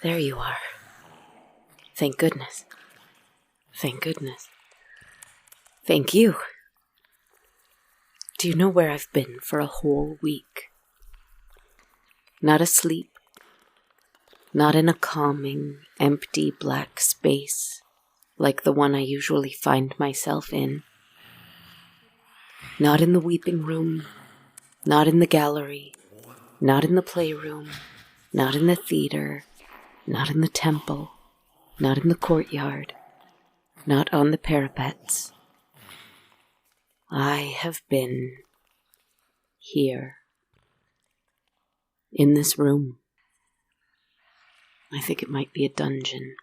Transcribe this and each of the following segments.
There you are. Thank goodness. Thank goodness. Thank you. Do you know where I've been for a whole week? Not asleep. Not in a calming, empty, black space like the one I usually find myself in. Not in the weeping room. Not in the gallery. Not in the playroom. Not in the theater. Not in the temple. Not in the courtyard. Not on the parapets. I have been here. In this room. I think it might be a dungeon.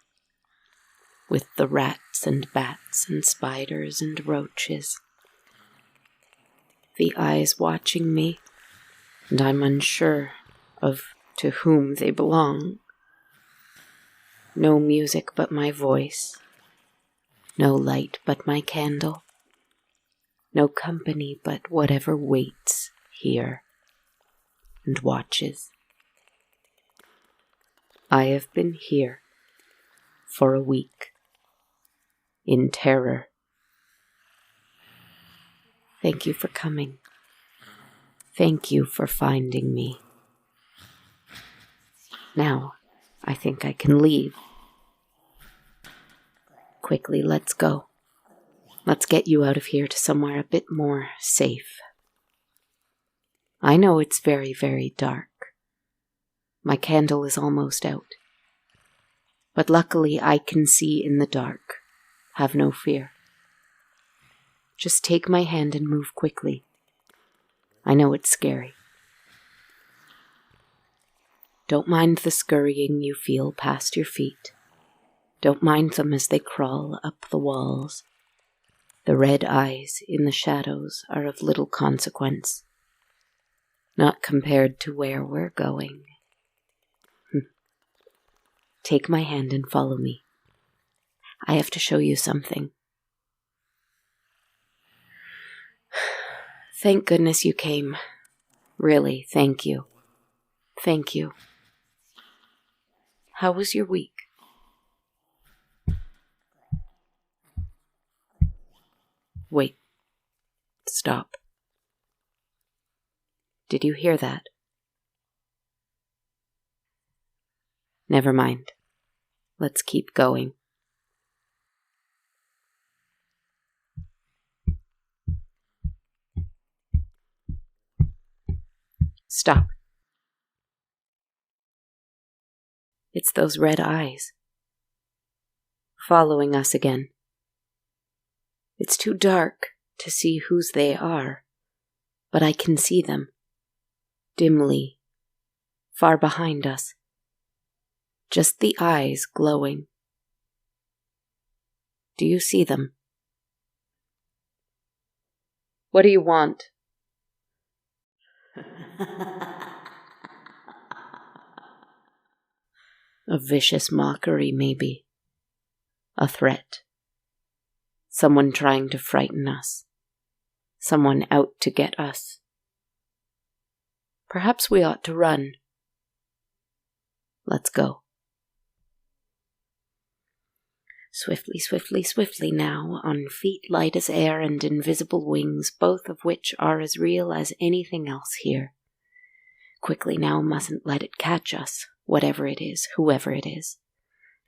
With the rats and bats and spiders and roaches. The eyes watching me, and I'm unsure of to whom they belong. No music but my voice. No light but my candle. No company but whatever waits here and watches. I have been here for a week, in terror. Thank you for coming. Thank you for finding me. Now, I think I can leave. Quickly, let's go. Let's get you out of here to somewhere a bit more safe. I know it's very, very dark. My candle is almost out. But luckily I can see in the dark. Have no fear. Just take my hand and move quickly. I know it's scary. Don't mind the scurrying you feel past your feet. Don't mind them as they crawl up the walls. The red eyes in the shadows are of little consequence, not compared to where we're going. Take my hand and follow me. I have to show you something. Thank goodness you came. Really, thank you. Thank you. How was your week? Wait. Stop. Did you hear that? Never mind. Let's keep going. Stop. It's those red eyes. Following us again. It's too dark to see whose they are, but I can see them. Dimly. Far behind us. Just the eyes glowing. Do you see them? What do you want? A vicious mockery, maybe. A threat. Someone trying to frighten us. Someone out to get us. Perhaps we ought to run. Let's go. Swiftly, swiftly, swiftly now, on feet light as air and invisible wings, both of which are as real as anything else here. Quickly now, mustn't let it catch us, whatever it is, whoever it is.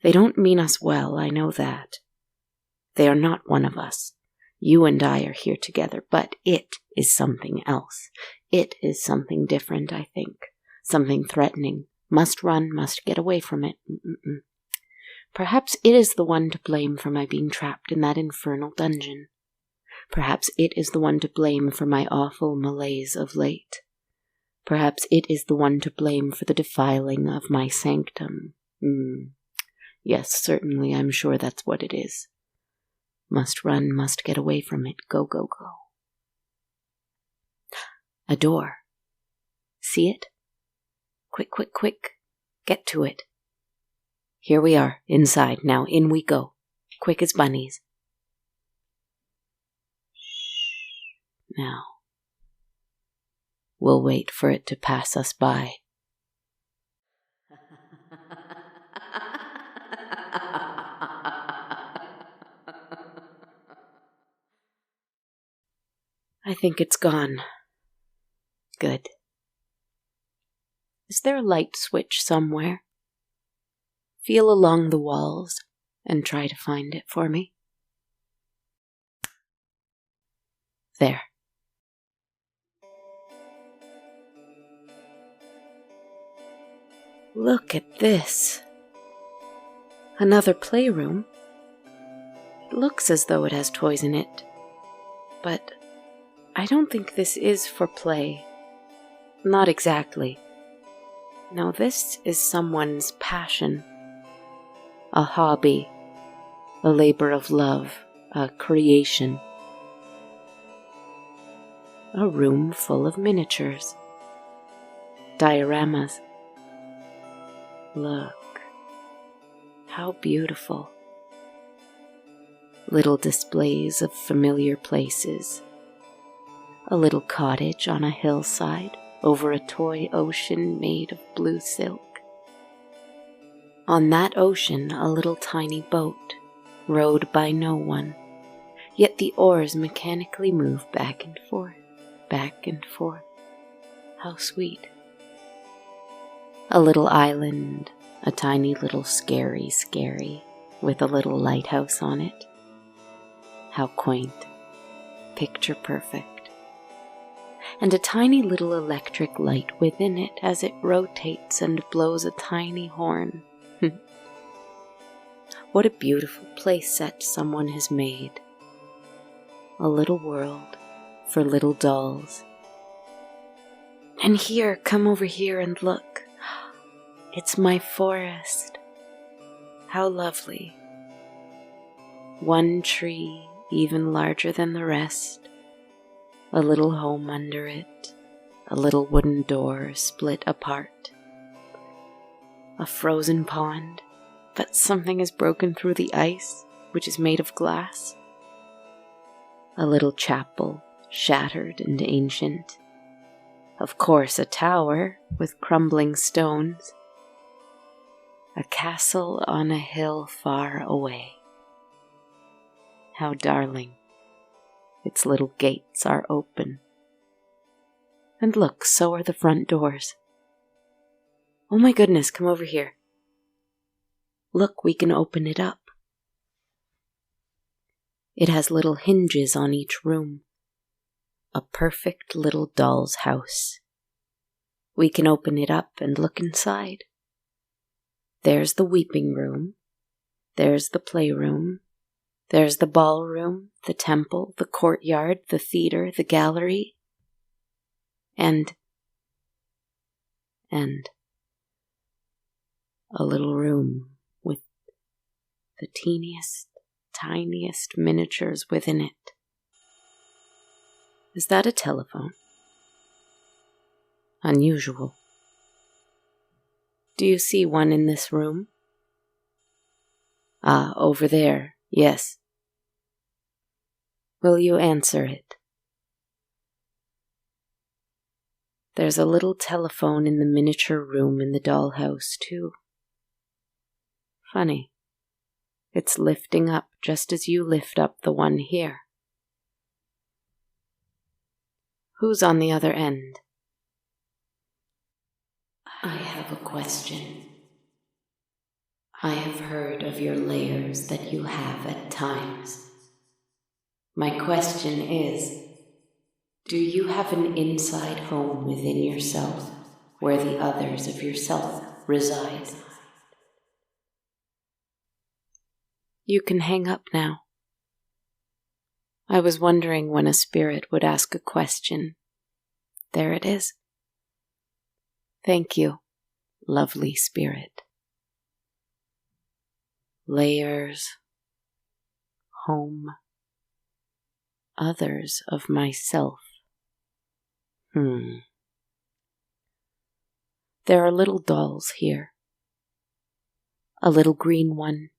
They don't mean us well, I know that. They are not one of us. You and I are here together, but it is something else. It is something different, I think. Something threatening. Must run, must get away from it. Perhaps it is the one to blame for my being trapped in that infernal dungeon. Perhaps it is the one to blame for my awful malaise of late. Perhaps it is the one to blame for the defiling of my sanctum. Yes, certainly, I'm sure that's what it is. Must run, must get away from it. Go, go, go. A door. See it? Quick, quick, quick. Get to it. Here we are, inside. Now in we go. Quick as bunnies. Now, we'll wait for it to pass us by. I think it's gone. Good. Is there a light switch somewhere? Feel along the walls and try to find it for me. There. Look at this. Another playroom. It looks as though it has toys in it, but I don't think this is for play. Not exactly. No, this is someone's passion. A hobby. A labor of love. A creation. A room full of miniatures. Dioramas. Look. How beautiful. Little displays of familiar places. A little cottage on a hillside over a toy ocean made of blue silk. On that ocean, a little tiny boat, rowed by no one, yet the oars mechanically move back and forth, back and forth. How sweet. A little island, a tiny little scary, with a little lighthouse on it. How quaint, picture perfect. And a tiny little electric light within it as it rotates and blows a tiny horn. What a beautiful place set someone has made. A little world for little dolls. And here, come over here and look. It's my forest. How lovely. One tree, even larger than the rest. A little home under it, a little wooden door split apart. A frozen pond, but something has broken through the ice, which is made of glass. A little chapel, shattered and ancient. Of course, a tower with crumbling stones. A castle on a hill far away. How darling. Its little gates are open. And look, so are the front doors. Oh my goodness, come over here. Look, we can open it up. It has little hinges on each room. A perfect little doll's house. We can open it up and look inside. There's the weeping room. There's the playroom. There's the ballroom, the temple, the courtyard, the theater, the gallery, and a little room with the teeniest, tiniest miniatures within it. Is that a telephone? Unusual. Do you see one in this room? Ah, over there, yes. Will you answer it? There's a little telephone in the miniature room in the dollhouse, too. Funny. It's lifting up just as you lift up the one here. Who's on the other end? I have a question. I have heard of your layers that you have at times. My question is, do you have an inside home within yourself where the others of yourself reside? You can hang up now. I was wondering when a spirit would ask a question. There it is. Thank you, lovely spirit. Layers, home, others of myself. There are little dolls here. A little green one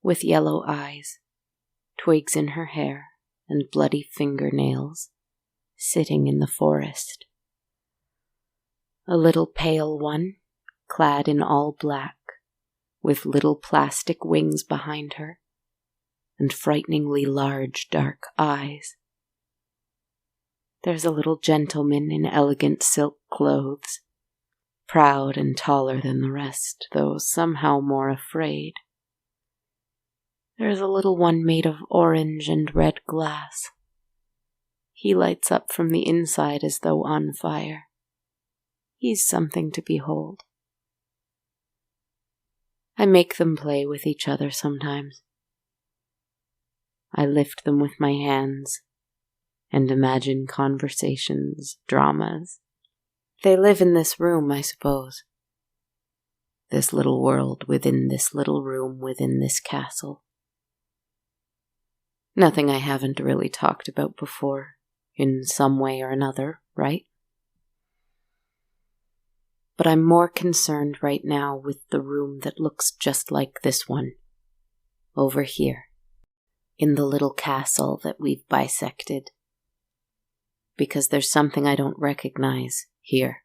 with yellow eyes, twigs in her hair, and bloody fingernails, sitting in the forest. A little pale one, clad in all black, with little plastic wings behind her, and frighteningly large dark eyes. There's a little gentleman in elegant silk clothes, proud and taller than the rest, though somehow more afraid. There's a little one made of orange and red glass. He lights up from the inside as though on fire. He's something to behold. I make them play with each other sometimes. I lift them with my hands and imagine conversations, dramas. They live in this room, I suppose. This little world within this little room within this castle. Nothing I haven't really talked about before, in some way or another, right? But I'm more concerned right now with the room that looks just like this one, over here, in the little castle that we've bisected. Because there's something I don't recognize here.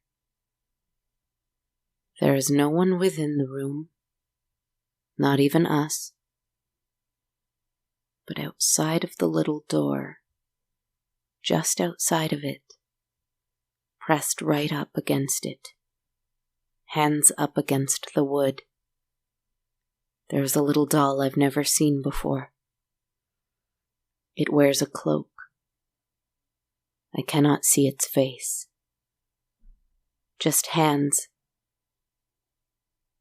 There is no one within the room, not even us. But outside of the little door, just outside of it, pressed right up against it, hands up against the wood, there's a little doll I've never seen before. It wears a cloak. I cannot see its face. Just hands.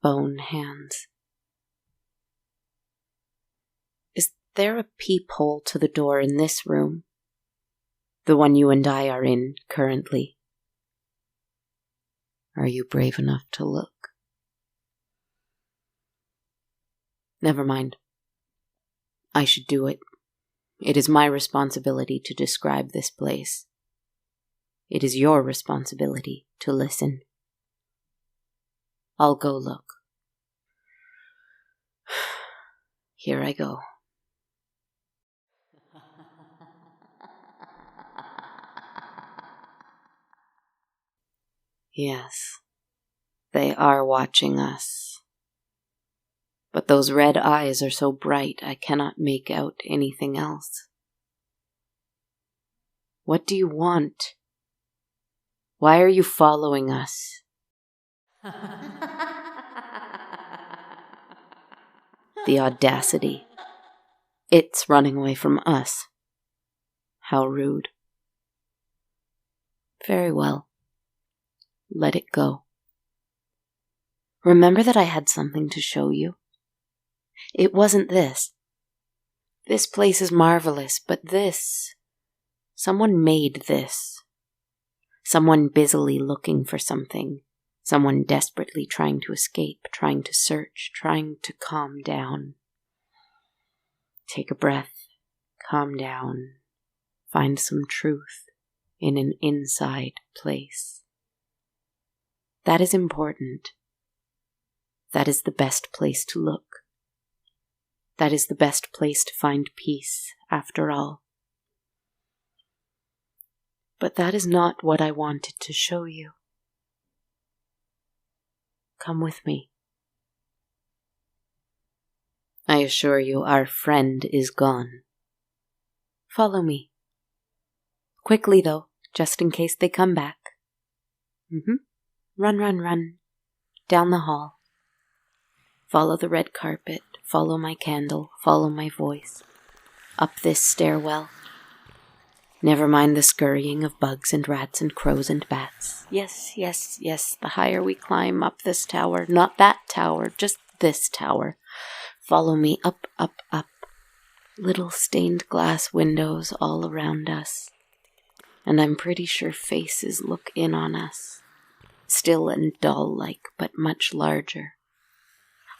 Bone hands. Is there a peephole to the door in this room? The one you and I are in currently? Are you brave enough to look? Never mind. I should do it. It is my responsibility to describe this place. It is your responsibility to listen. I'll go look. Here I go. Yes, they are watching us. But those red eyes are so bright I cannot make out anything else. What do you want? Why are you following us? The audacity. It's running away from us. How rude. Very well. Let it go. Remember that I had something to show you? It wasn't this. This place is marvelous, but this... Someone made this. Someone busily looking for something. Someone desperately trying to escape, trying to search, trying to calm down. Take a breath. Calm down. Find some truth in an inside place. That is important. That is the best place to look. That is the best place to find peace, after all. But that is not what I wanted to show you. Come with me. I assure you our friend is gone. Follow me. Quickly though, just in case they come back. Run, run, run. Down the hall. Follow the red carpet, follow my candle, follow my voice. Up this stairwell. Never mind the scurrying of bugs and rats and crows and bats. Yes, yes, yes, the higher we climb up this tower, not that tower, just this tower. Follow me up, up, up. Little stained glass windows all around us. And I'm pretty sure faces look in on us. still and doll-like, but much larger?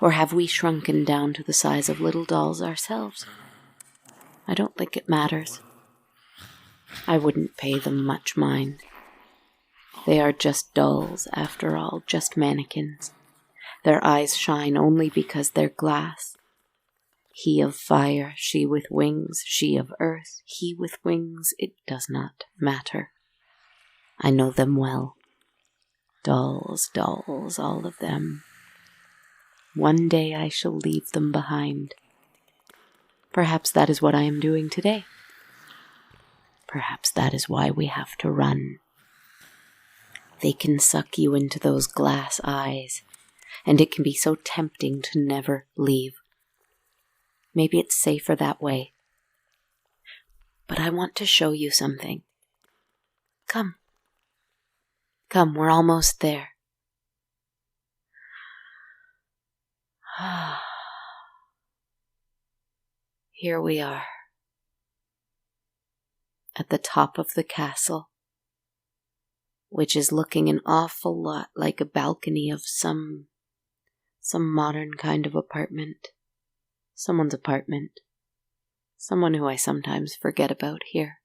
Or have we shrunken down to the size of little dolls ourselves? I don't think it matters. I wouldn't pay them much mind. They are just dolls, after all, just mannequins. Their eyes shine only because they're glass. He of fire, she with wings, she of earth, he with wings, it does not matter. I know them well. Dolls, dolls, all of them. One day I shall leave them behind. Perhaps that is what I am doing today. Perhaps that is why we have to run. They can suck you into those glass eyes, and it can be so tempting to never leave. Maybe it's safer that way. But I want to show you something. Come. Come, we're almost there. Here we are. At the top of the castle, which is looking an awful lot like a balcony of some modern kind of apartment. Someone's apartment. Someone who I sometimes forget about here.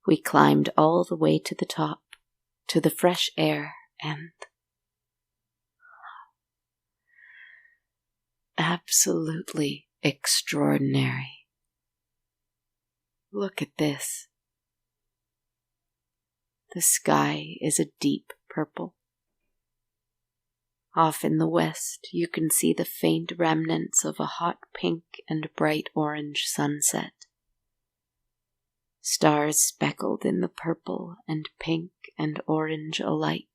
We climbed all the way to the top, to the fresh air, and absolutely extraordinary. Look at this. The sky is a deep purple. Off in the west, you can see the faint remnants of a hot pink and bright orange sunset. Stars speckled in the purple and pink and orange alike.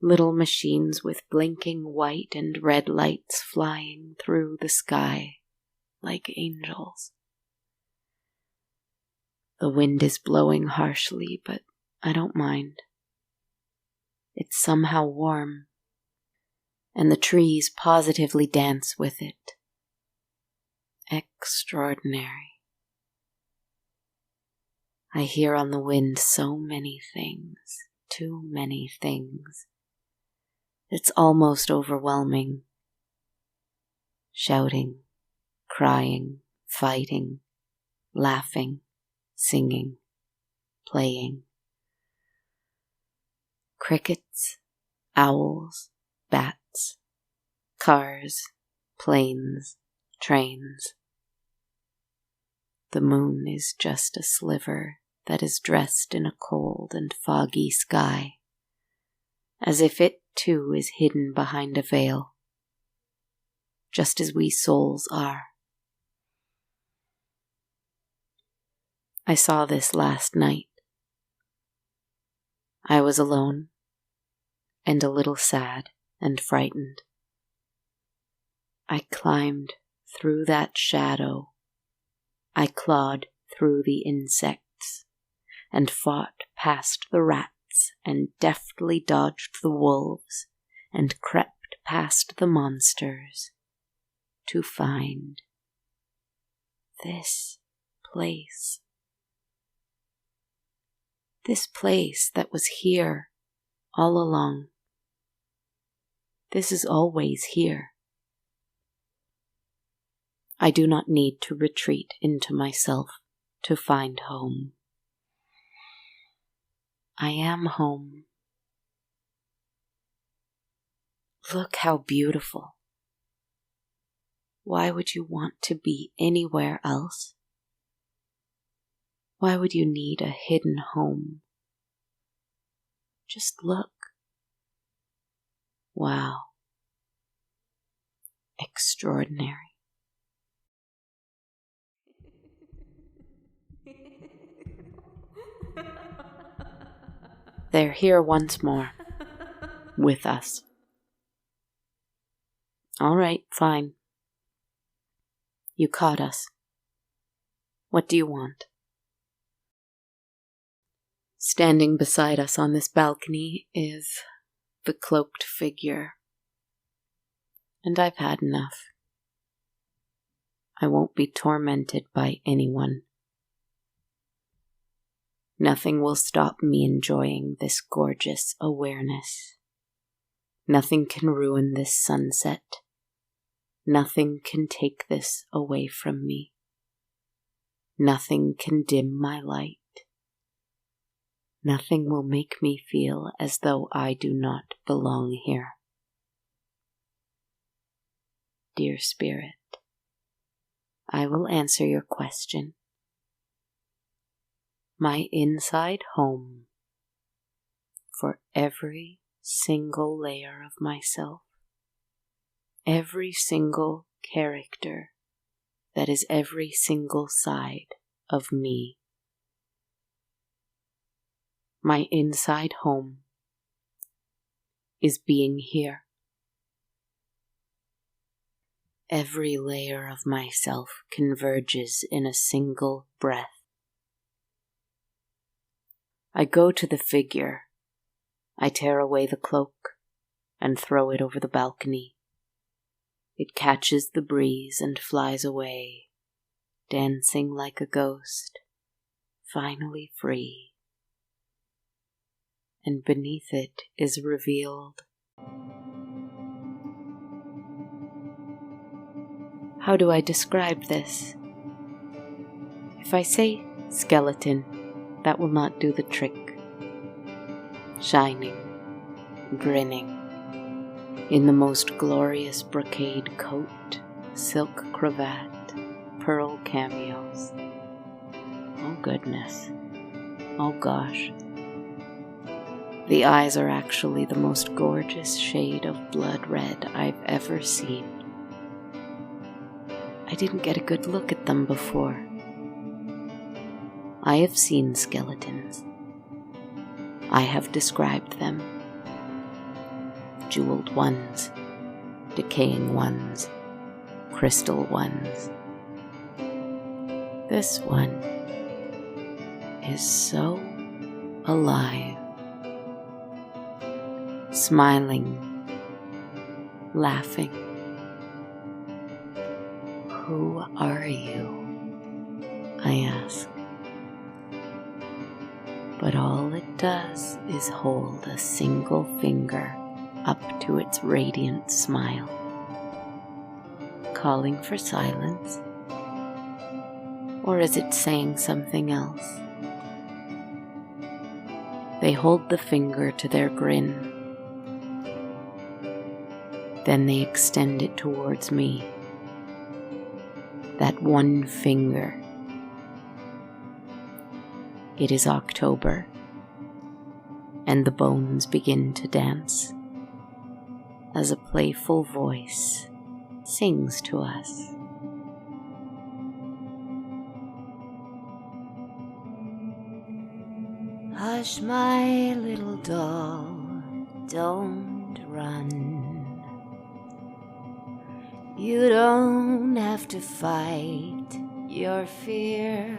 Little machines with blinking white and red lights flying through the sky like angels. The wind is blowing harshly, but I don't mind. It's somehow warm, and the trees positively dance with it. Extraordinary. I hear on the wind so many things, too many things. It's almost overwhelming. Shouting, crying, fighting, laughing, singing, playing. Crickets, owls, bats, cars, planes, trains. The moon is just a sliver that is dressed in a cold and foggy sky, as if it too is hidden behind a veil, just as we souls are. I saw this last night. I was alone, and a little sad and frightened. I climbed through that shadow. I clawed through the insects, and fought past the rats, and deftly dodged the wolves, and crept past the monsters, to find this place. This place that was here all along. This is always here. I do not need to retreat into myself to find home. I am home. Look how beautiful. Why would you want to be anywhere else? Why would you need a hidden home? Just look. Wow. Extraordinary. They're here once more, with us. All right, fine. You caught us. What do you want? Standing beside us on this balcony is the cloaked figure. And I've had enough. I won't be tormented by anyone. Nothing will stop me enjoying this gorgeous awareness. Nothing can ruin this sunset. Nothing can take this away from me. Nothing can dim my light. Nothing will make me feel as though I do not belong here. Dear Spirit, I will answer your question. My inside home for every single layer of myself, every single character that is every single side of me. My inside home is being here. Every layer of myself converges in a single breath. I go to the figure. I tear away the cloak and throw it over the balcony. It catches the breeze and flies away, dancing like a ghost, finally free. And beneath it is revealed. How do I describe this? If I say skeleton, that will not do the trick. Shining, grinning, in the most glorious brocade coat, silk cravat, pearl cameos. Oh goodness. Oh gosh. The eyes are actually the most gorgeous shade of blood red I've ever seen. I didn't get a good look at them before. I have seen skeletons. I have described them. Jeweled ones, decaying ones, crystal ones. This one is so alive, smiling, laughing. Who are you? I ask. But all it does is hold a single finger up to its radiant smile, calling for silence. Or is it saying something else? They hold the finger to their grin. Then they extend it towards me. That one finger. It is October, and the bones begin to dance as a playful voice sings to us. Hush, my little doll, don't run. You don't have to fight your fear.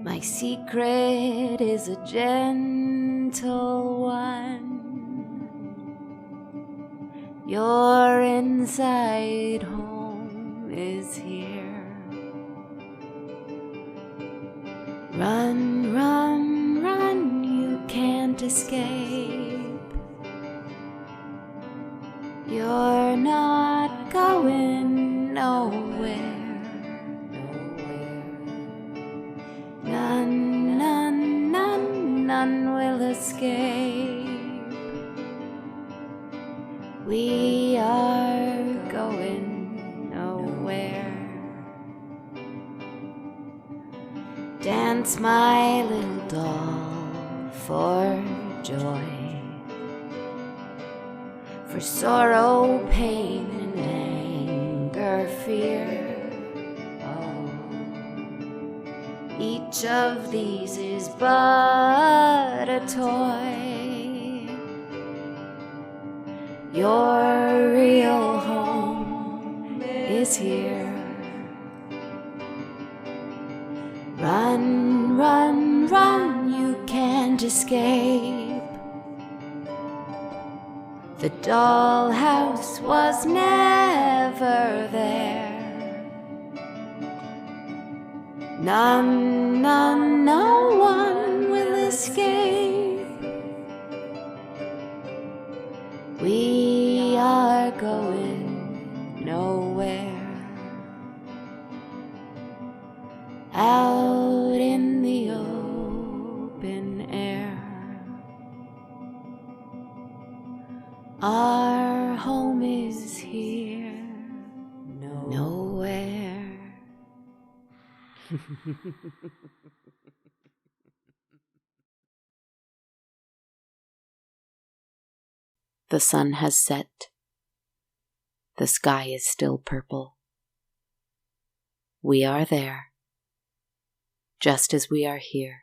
My secret is a gentle one. Your inside home is here. Run, run, run, you can't escape. You're not going nowhere. None, none, none, none will escape. We are going nowhere. Dance, my little doll, for joy, for sorrow, pain, and anger, fear. Each of these is but a toy. Your real home is here. Run, run, run, you can't escape. The dollhouse was never there. None, no one will escape. We are going nowhere. Out in the open air. Our home is here, nowhere. The sun has set. The sky is still purple. We are there, just as we are here.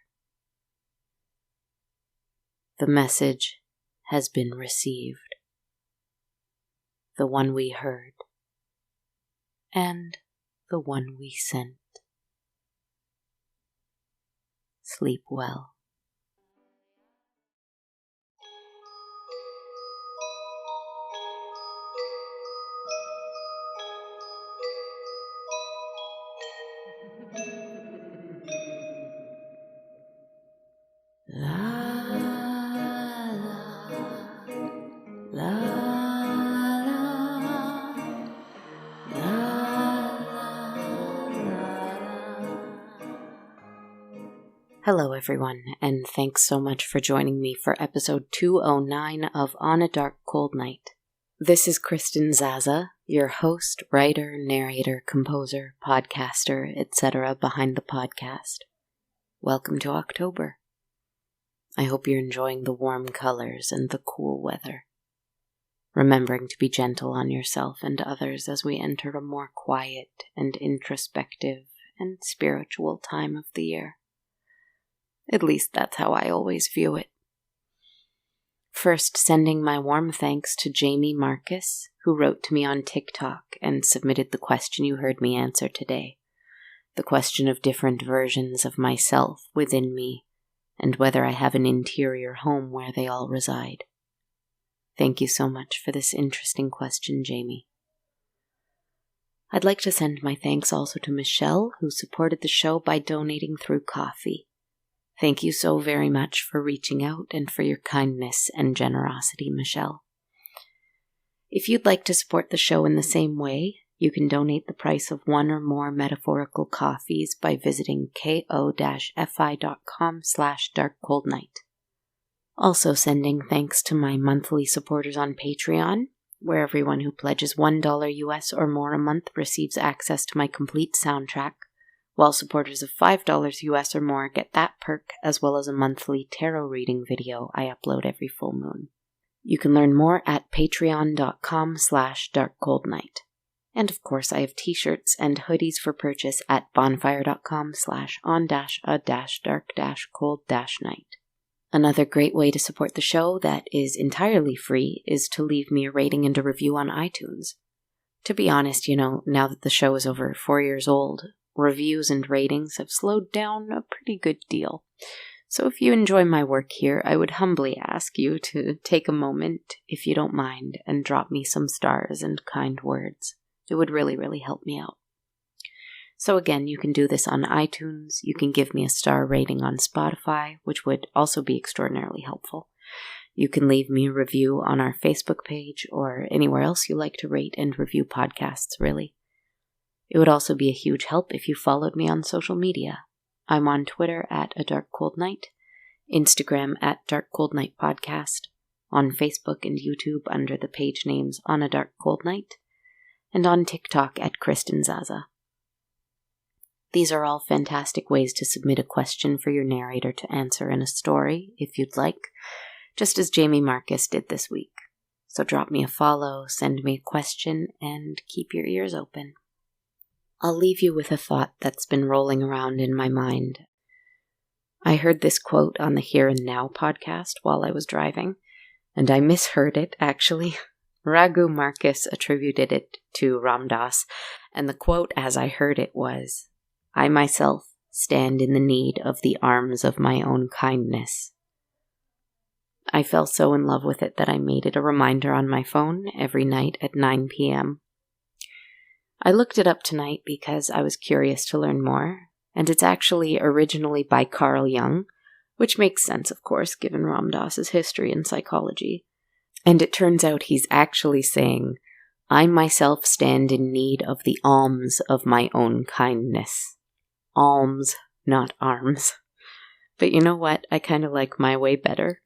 The message has been received. The one we heard, and the one we sent. Sleep well. La la la. Hello everyone, and thanks so much for joining me for episode 209 of On a Dark Cold Night. This is Kristen Zaza, your host, writer, narrator, composer, podcaster, etc. behind the podcast. Welcome to October. I hope you're enjoying the warm colors and the cool weather, remembering to be gentle on yourself and others as we enter a more quiet and introspective and spiritual time of the year. At least that's how I always view it. First, sending my warm thanks to Jamie Marcus, who wrote to me on TikTok and submitted the question you heard me answer today. The question of different versions of myself within me, and whether I have an interior home where they all reside. Thank you so much for this interesting question, Jamie. I'd like to send my thanks also to Michelle, who supported the show by donating through Ko-fi. Thank you so very much for reaching out and for your kindness and generosity, Michelle. If you'd like to support the show in the same way, you can donate the price of one or more metaphorical coffees by visiting ko-fi.com/darkcoldnight. Also sending thanks to my monthly supporters on Patreon, where everyone who pledges $1 US or more a month receives access to my complete soundtrack, while supporters of $5 US or more get that perk as well as a monthly tarot reading video I upload every full moon. You can learn more at patreon.com/darkcoldnight. And of course, I have t-shirts and hoodies for purchase at bonfire.com/on-a-dark-cold-night. Another great way to support the show that is entirely free is to leave me a rating and a review on iTunes. To be honest, now that the show is over 4 years old, reviews and ratings have slowed down a pretty good deal. So if you enjoy my work here, I would humbly ask you to take a moment, if you don't mind, and drop me some stars and kind words. It would really, really help me out. So again, you can do this on iTunes. You can give me a star rating on Spotify, which would also be extraordinarily helpful. You can leave me a review on our Facebook page or anywhere else you like to rate and review podcasts, really. It would also be a huge help if you followed me on social media. I'm on Twitter at A Dark Cold Night, Instagram at Dark Cold Night Podcast, on Facebook and YouTube under the page names On a Dark Cold Night, and on TikTok at Kristen Zaza. These are all fantastic ways to submit a question for your narrator to answer in a story, if you'd like, just as Jamie Marcus did this week. So drop me a follow, send me a question, and keep your ears open. I'll leave you with a thought that's been rolling around in my mind. I heard this quote on the Here and Now podcast while I was driving, and I misheard it, actually. Raghu Marcus attributed it to Ram Dass, and the quote as I heard it was, "I myself stand in the need of the arms of my own kindness." I fell so in love with it that I made it a reminder on my phone every night at 9 p.m. I looked it up tonight because I was curious to learn more, and it's actually originally by Carl Jung, which makes sense, of course, given Ram Dass's history in psychology. And it turns out he's actually saying, I myself stand in need of the alms of my own kindness. Alms, not arms. But you know what? I kind of like my way better.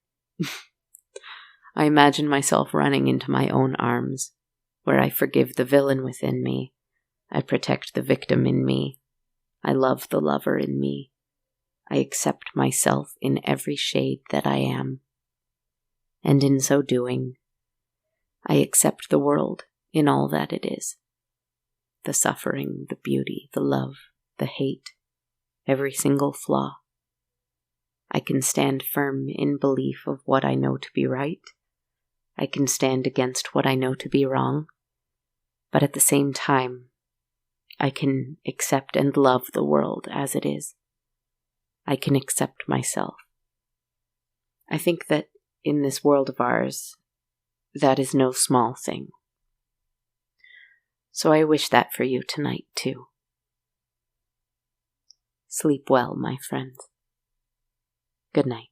I imagine myself running into my own arms, where I forgive the villain within me. I protect the victim in me. I love the lover in me. I accept myself in every shade that I am. And in so doing, I accept the world in all that it is. The suffering, the beauty, the love, the hate, every single flaw. I can stand firm in belief of what I know to be right. I can stand against what I know to be wrong. But at the same time, I can accept and love the world as it is. I can accept myself. I think that in this world of ours, that is no small thing. So I wish that for you tonight, too. Sleep well, my friends. Good night.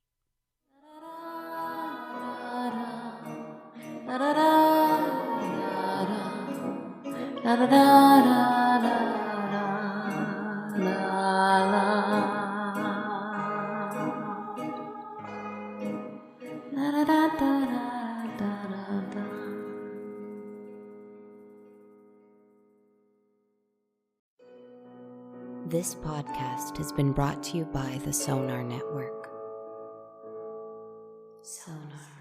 This podcast has been brought to you by the Sonar Network. Sonar.